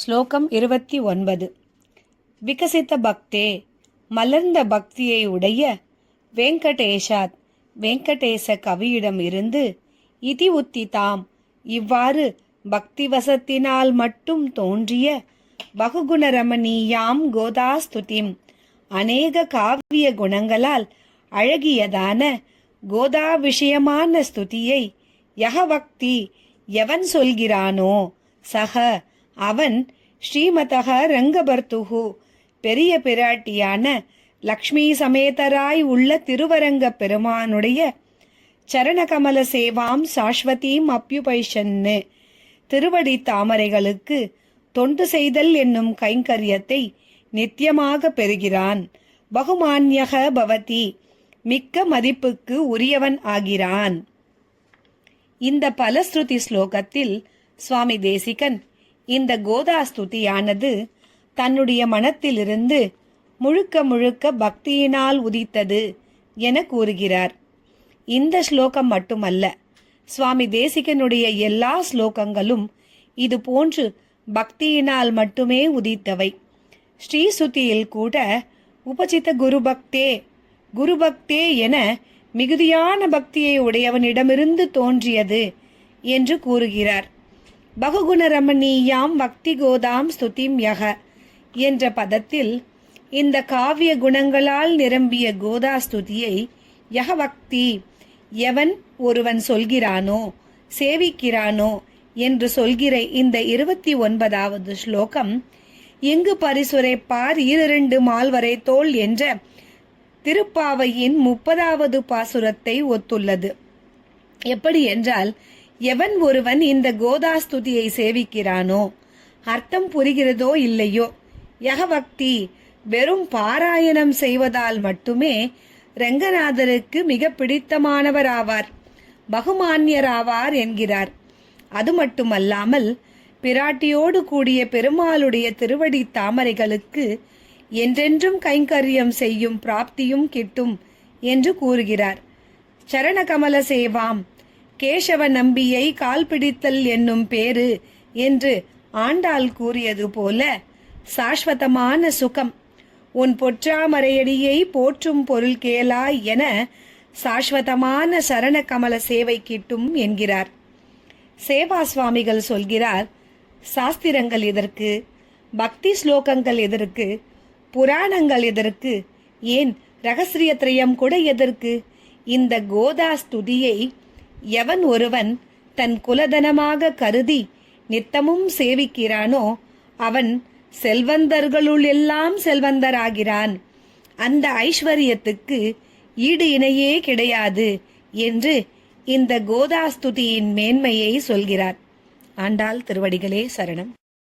ஸ்லோகம் 29. விகசித பக்தே, மலர்ந்த பக்தியை உடைய வெங்கடேஷாத், வெங்கடேச கவியிடம் இருந்து இதி உத்திதாம், இவ்வாறு பக்தி வசத்தினால் மட்டும் தோன்றிய பகுகுணரமணீயாம் கோதாஸ்துதிம், அநேக காவிய குணங்களால் அழகியதான கோதா விஷயமான ஸ்துதியை யஹவக்தி, எவன் சொல்கிறானோ, சக அவன், ஸ்ரீமதக ரங்கபர்த்துகு, பெரிய பிராட்டியான லக்ஷ்மி சமேதராய் உள்ள திருவரங்க பெருமானுடைய சரணகமல சேவாம் சாஸ்வதீம் அப்யுபைஷன்னு, திருவடி தாமரைகளுக்கு தொண்டு செய்தல் என்னும் கைங்கரியத்தை நித்தியமாக பெறுகிறான். பகுமான்யக பவதி, மிக்க மதிப்புக்கு உரியவன் ஆகிறான். இந்த பலஸ்ருதி ஸ்லோகத்தில் சுவாமி தேசிகன் இந்த கோதாஸ்துதியானது தன்னுடைய மனத்திலிருந்து முழுக்க முழுக்க பக்தியினால் உதித்தது என கூறுகிறார். இந்த ஸ்லோகம் மட்டுமல்ல, சுவாமி தேசிகனுடைய எல்லா ஸ்லோகங்களும் இது போன்று பக்தியினால் மட்டுமே உதித்தவை. ஸ்ரீசுதியில் கூட உபசித குருபக்தே, குருபக்தே என மிகுதியான பக்தியை உடையவனிடமிருந்து தோன்றியது என்று கூறுகிறார். பகுகுணரமணீயாம் பக்தி கோதாம் ஸ்துதிம் யக என்ற பதத்தில் இந்த காவிய குணங்களால் நிரம்பிய கோதா ஸ்துதியை யஹவக்தி, எவன் ஒருவன் சொல்கிறானோ, சேவிக்கிறானோ என்று சொல்கிற இந்த 29வது ஸ்லோகம் இங்கு பரிசுரைப்பார் 2 மால்வரை தோள் என்ற திருப்பாவையின் 30வது பாசுரத்தை ஒத்துள்ளது. எப்படி என்றால், எவன் ஒருவன் இந்த கோதாஸ்துதியை சேவிக்கிறானோ, அர்த்தம் புரிகிறதோ இல்லையோ, யஹவக்தி வெறும் பாராயணம் செய்வதால் மட்டுமே ரங்கநாதருக்கு மிக பிடித்தமானவராவார், பகுமான்யராவார் என்கிறார். அது மட்டுமல்லாமல் பிராட்டியோடு கூடிய பெருமாளுடைய திருவடி தாமரைகளுக்கு என்றென்றும் கைங்கரியம் செய்யும் பிராப்தியும் கிட்டும் என்று கூறுகிறார். சரணகமல சேவாம், கேசவ நம்பியை கால் பிடித்தல் என்னும் பேரு என்று ஆண்டாள் கூறியது போல சாஸ்வதமான சுகம், உன் பொற்றாமரையடியை போற்றும் பொருள் கேளாய் என சாஸ்வதமான சரணகமல சேவை கிட்டும் என்கிறார். சேவா சுவாமிகள் சொல்கிறார், சாஸ்திரங்கள் எதற்கு, பக்தி ஸ்லோகங்கள் எதற்கு, புராணங்கள் எதற்கு, ஏன் ரகசியத்ரயம் கூட எதற்கு? இந்த கோதாஸ்துதியை எவன் ஒருவன் தன் குலதனமாக கருதி நித்தமும் சேவிக்கிறானோ, அவன் செல்வந்தர்களுள் எல்லாம் செல்வந்தராகிறான். அந்த ஐஸ்வர்யத்துக்கு ஈடு இணையே கிடையாது என்று இந்த கோதாஸ்துதியின் மேன்மையை சொல்கிறார். ஆண்டாள் திருவடிகளே சரணம்.